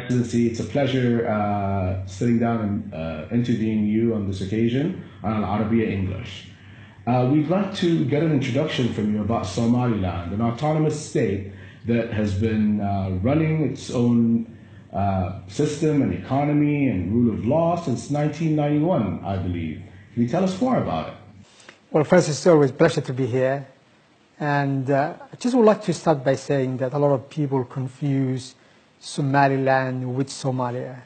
Excellency, it's a pleasure sitting down and interviewing you on this occasion on Al-Arabiya English. We'd like to get an introduction from you about Somaliland, an autonomous state that has been running its own system and economy and rule of law since 1991, I believe. Can you tell us more about it? Well, first, it's always a pleasure to be here. And I just would like to start by saying that a lot of people confuse Somaliland with Somalia.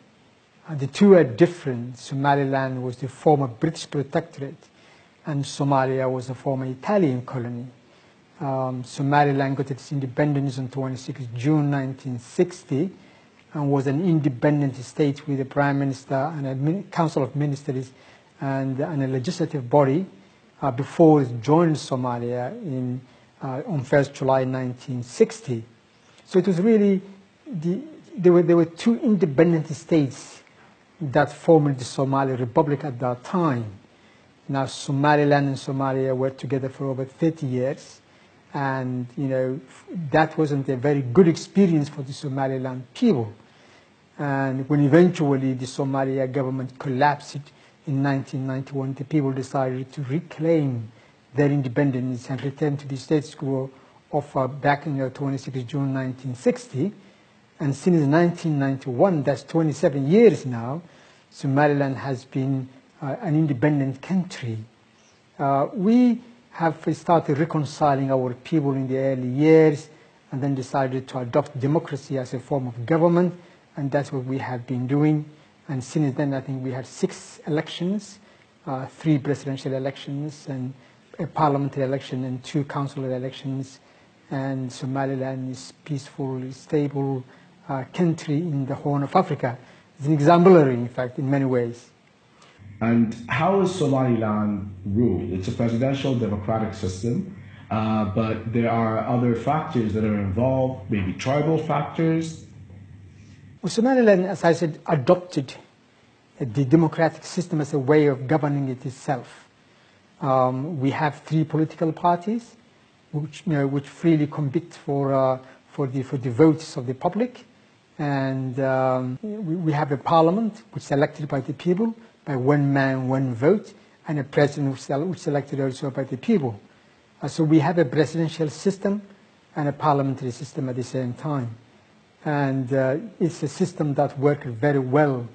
The two are different. Somaliland was the former British protectorate, and Somalia was a former Italian colony. Somaliland got its independence on 26 June 1960 and was an independent state with a prime minister and a council of ministers and a legislative body before it joined Somalia on 1st July 1960. So it was really, there were two independent states that formed the Somali Republic at that time. Now Somaliland and Somalia were together for over 30 years, and that wasn't a very good experience for the Somaliland people. And when eventually the Somalia government collapsed in 1991, the people decided to reclaim their independence and return to the status quo of back in 26 June 1960. And since 1991, that's 27 years now, Somaliland has been an independent country. We have started reconciling our people in the early years and then decided to adopt democracy as a form of government, and that's what we have been doing. And since then, I think we had 6 elections, 3 presidential elections, and a parliamentary election, and 2 council elections. And Somaliland is a peaceful, stable country in the Horn of Africa. It's an exemplary, in fact, in many ways. And how is Somaliland ruled? It's a presidential democratic system, but there are other factors that are involved, maybe tribal factors. Well, Somaliland, as I said, adopted the democratic system as a way of governing it itself. We have 3 political parties which freely compete for the votes of the public, and we have a parliament which is elected by the people by 1 man, 1 vote, and a president which is elected also by the people. So we have a presidential system and a parliamentary system at the same time. And it's a system that works very well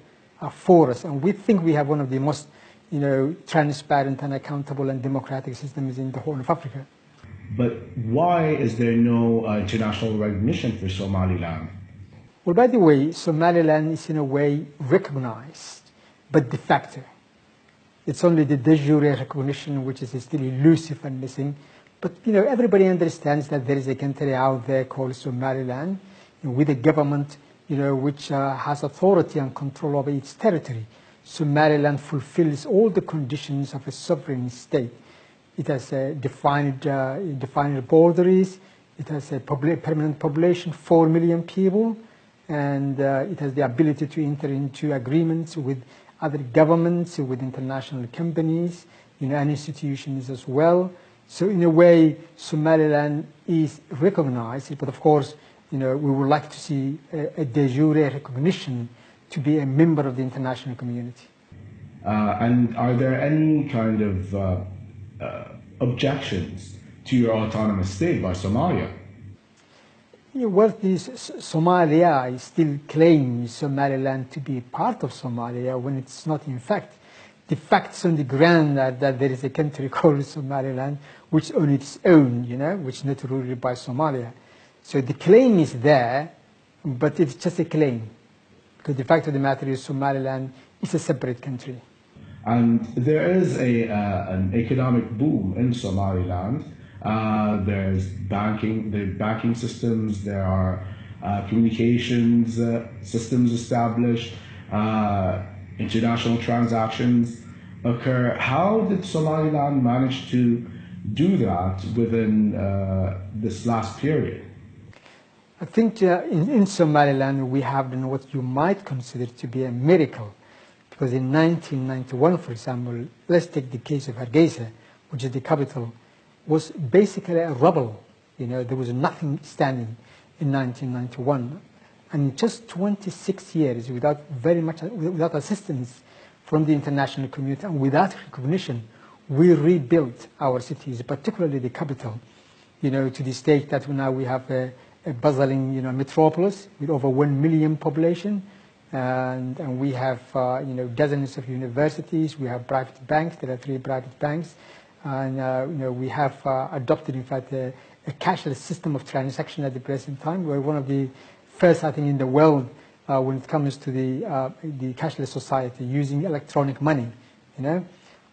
for us. And we think we have one of the most transparent and accountable and democratic systems in the Horn of Africa. But why is there no international recognition for Somaliland? Well, by the way, Somaliland is in a way recognized, but de facto. It's only the de jure recognition which is still elusive and missing. But everybody understands that there is a country out there called Somaliland, with a government which has authority and control over its territory. Somaliland fulfills all the conditions of a sovereign state. It has defined boundaries, it has a permanent population, 4 million people, and it has the ability to enter into agreements with other governments, with international companies, and institutions as well. So in a way, Somaliland is recognized, but of course, we would like to see a de jure recognition to be a member of the international community. And are there any kind of objections to your autonomous state by Somalia? Well, Somalia still claims Somaliland to be part of Somalia when it's not in fact. The facts on the ground are that there is a country called Somaliland which on its own, which is not ruled by Somalia. So the claim is there, but it's just a claim, because the fact of the matter is Somaliland is a separate country. And there is an economic boom in Somaliland. There's banking systems, there are communications systems established, international transactions occur. How did Somaliland manage to do that within this last period? I think in Somaliland we have done what you might consider to be a miracle, because in 1991, for example, let's take the case of Hargeisa, which is the capital, was basically a rubble. There was nothing standing in 1991. And in just 26 years, without assistance from the international community and without recognition, we rebuilt our cities, particularly the capital, to the state that now we have a bustling, metropolis with over 1 million population, and we have, dozens of universities. We have private banks. There are 3 private banks, and we have adopted, in fact, a cashless system of transaction at the present time. We're one of the first, I think, in the world when it comes to the cashless society, using electronic money, And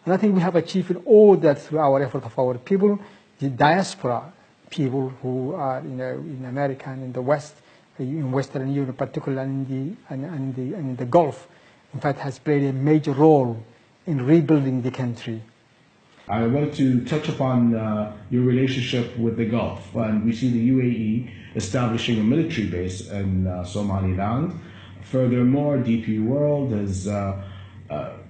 I think we have achieved all that through our effort of our people, the diaspora people who are, in America and in the West, in Western Europe, particularly in the Gulf, in fact, has played a major role in rebuilding the country. I want to touch upon your relationship with the Gulf, and we see the UAE establishing a military base in Somaliland. Furthermore, DP World has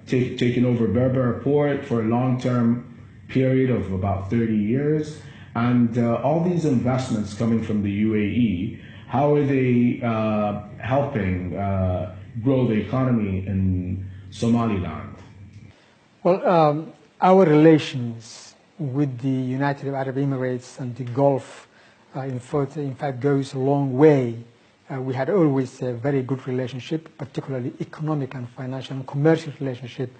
taken over Berbera port for a long-term period of about 30 years. And all these investments coming from the UAE, how are they helping grow the economy in Somaliland? Well, our relations with the United Arab Emirates and the Gulf, in fact, goes a long way. We had always a very good relationship, particularly economic and financial and commercial relationship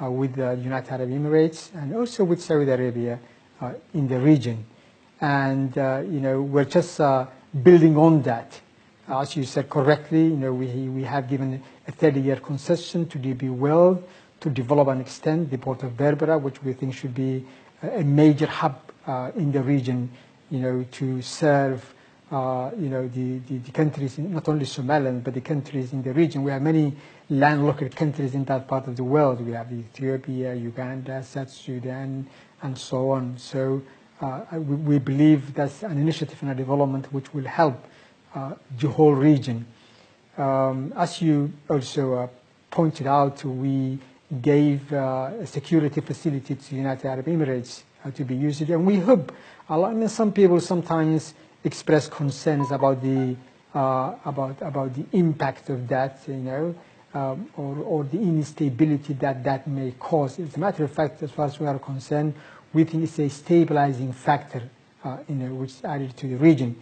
with the United Arab Emirates and also with Saudi Arabia in the region. And, we're just building on that. As you said correctly, we have given a 30-year concession to DP World to develop and extend the port of Berbera, which we think should be a major hub in the region, to serve, the countries, not only Somaliland, but the countries in the region. We have many landlocked countries in that part of the world. We have Ethiopia, Uganda, South Sudan, and so on. So we believe that's an initiative and a development which will help the whole region. As you also pointed out, we gave a security facility to the United Arab Emirates to be used, and we hope. Some people sometimes express concerns about the impact of that, or the instability that may cause. As a matter of fact, as far as we are concerned, we think it's a stabilizing factor, which is added to the region.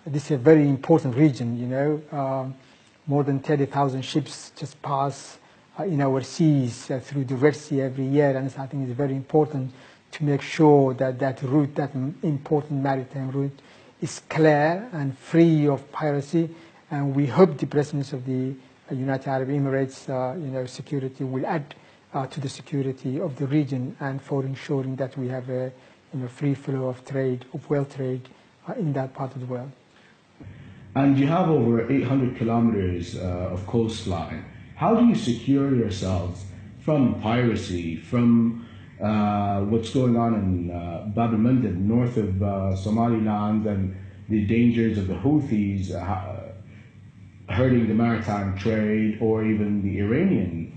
This is a very important region, more than 30,000 ships just pass in our seas through the Red Sea every year, and I think it's very important to make sure that that route, that important maritime route, is clear and free of piracy. And we hope the presence of the United Arab Emirates, security will add to the security of the region and for ensuring that we have a free flow of trade, of world trade in that part of the world. And you have over 800 kilometers of coastline. How do you secure yourselves from piracy, from what's going on in Bab el-Mandeb, north of Somaliland, and the dangers of the Houthis hurting the maritime trade, or even the Iranian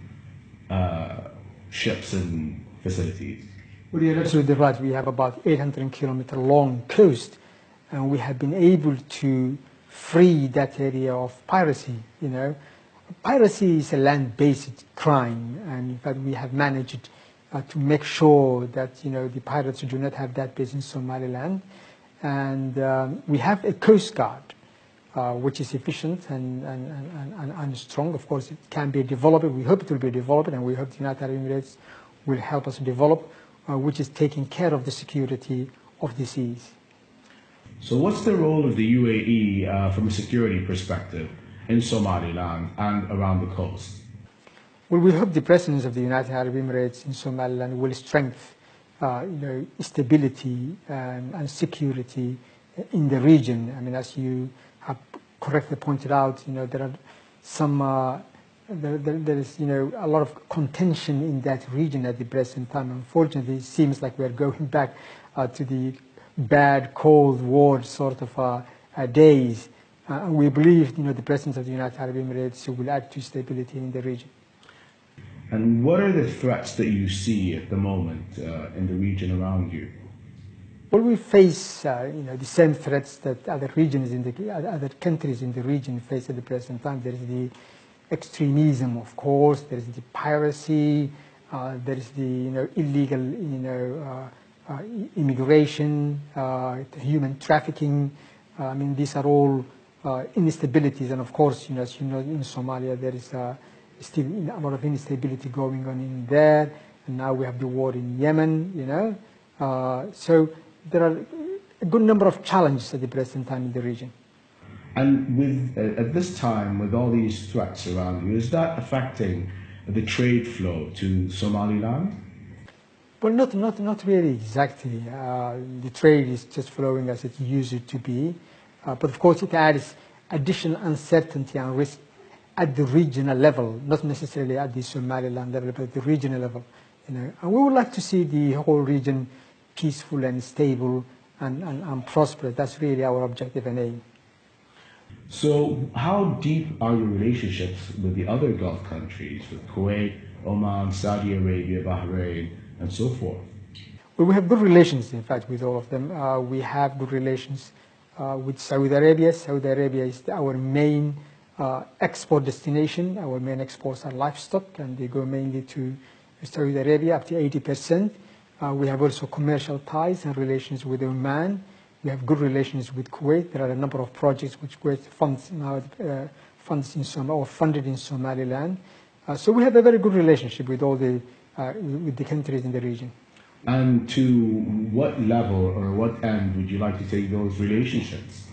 ships and facilities? Well, you're absolutely right. We have about 800-kilometer long coast, and we have been able to free that area of piracy. Piracy is a land-based crime, and in fact we have managed to make sure that the pirates do not have that base in Somaliland, and we have a coast guard which is efficient and strong. Of course, it can be developed. We hope it will be developed, and we hope the United Arab Emirates will help us develop, which is taking care of the security of the seas. So what's the role of the UAE from a security perspective in Somaliland and around the coast? Well, we hope the presence of the United Arab Emirates in Somaliland will strengthen, stability and security in the region. I mean, as you have correctly pointed out, there are some, there is, a lot of contention in that region at the present time. Unfortunately, it seems like we are going back to the bad Cold War sort of days. We believe, the presence of the United Arab Emirates will add to stability in the region. And what are the threats that you see at the moment in the region around you? Well, we face the same threats that other regions other countries in the region face at the present time. There is the extremism, of course. There is the piracy. There is the illegal immigration, human trafficking. I mean, these are all instabilities, and of course, as you know, in Somalia there is still a lot of instability going on in there, and now we have the war in Yemen. So there are a good number of challenges at the present time in the region. And at this time, with all these threats around you, is that affecting the trade flow to Somaliland? Well, not really exactly. The trade is just flowing as it used to be, but of course it adds additional uncertainty and risk at the regional level, not necessarily at the Somaliland level, but at the regional level. And we would like to see the whole region peaceful and stable and prosperous. That's really our objective and aim. So how deep are your relationships with the other Gulf countries, with Kuwait, Oman, Saudi Arabia, Bahrain, and so forth? Well, we have good relations, in fact, with all of them. We have good relations with Saudi Arabia. Saudi Arabia is our main export destination. Our main exports are livestock, and they go mainly to Saudi Arabia, up to 80%. We have also commercial ties and relations with Oman. We have good relations with Kuwait. There are a number of projects which Kuwait funds now, funded in Somaliland. So we have a very good relationship with all the countries in the region. And to what level or what end would you like to take those relationships?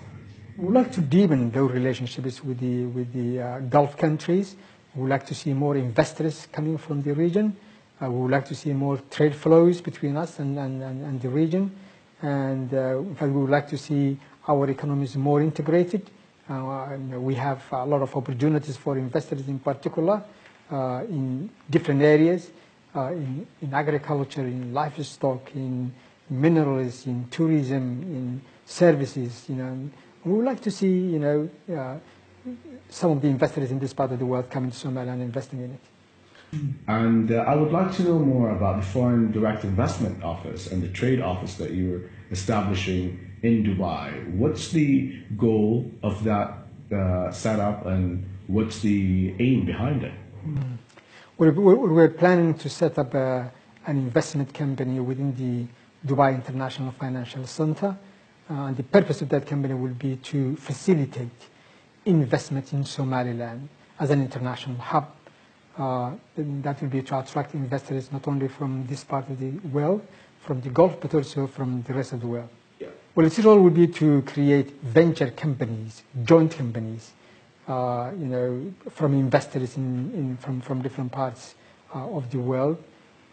We would like to deepen those relationships with the Gulf countries. We would like to see more investors coming from the region. We would like to see more trade flows between us and the region. And in fact, we would like to see our economies more integrated. We have a lot of opportunities for investors in particular in different areas, in agriculture, in livestock, in minerals, in tourism, in services. And we would like to see some of the investors in this part of the world coming to Somalia and investing in it. And I would like to know more about the Foreign Direct Investment Office and the Trade Office that you're establishing in Dubai. What's the goal of that setup, and what's the aim behind it? We're planning to set up an investment company within the Dubai International Financial Center. And the purpose of that company will be to facilitate investment in Somaliland as an international hub. That will be to attract investors not only from this part of the world, from the Gulf, but also from the rest of the world. Yeah. Well, its role will be to create venture companies, joint companies, from investors from different parts of the world,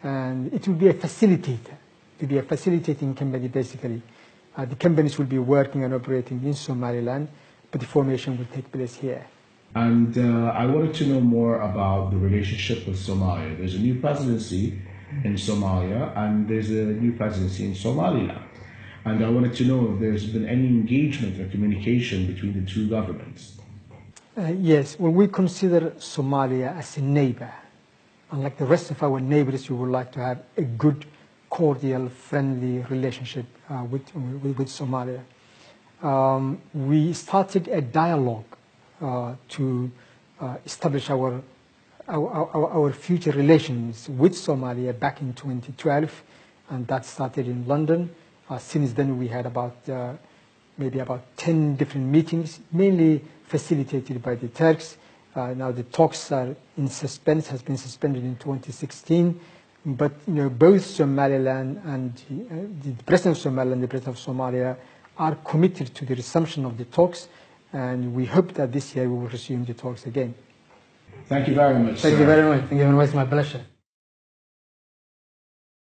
and it will be a facilitator. It will be a facilitating company, basically. The companies will be working and operating in Somaliland, but the formation will take place here. And I wanted to know more about the relationship with Somalia. There's a new presidency in Somalia, and there's a new presidency in Somaliland. And I wanted to know if there's been any engagement or communication between the two governments. Yes, well, we consider Somalia as a neighbor. Unlike the rest of our neighbors, we would like to have a good, cordial, friendly relationship with Somalia. We started a dialogue to establish our future relations with Somalia back in 2012, and that started in London. Since then, we had maybe about 10 different meetings, mainly facilitated by the Turks. Now the talks are in suspense, has been suspended in 2016, but both Somaliland and the President of Somaliland and the President of Somalia are committed to the resumption of the talks, and we hope that this year we will resume the talks again. Thank you very much. Thank you very much. Thank you very much. It's my pleasure.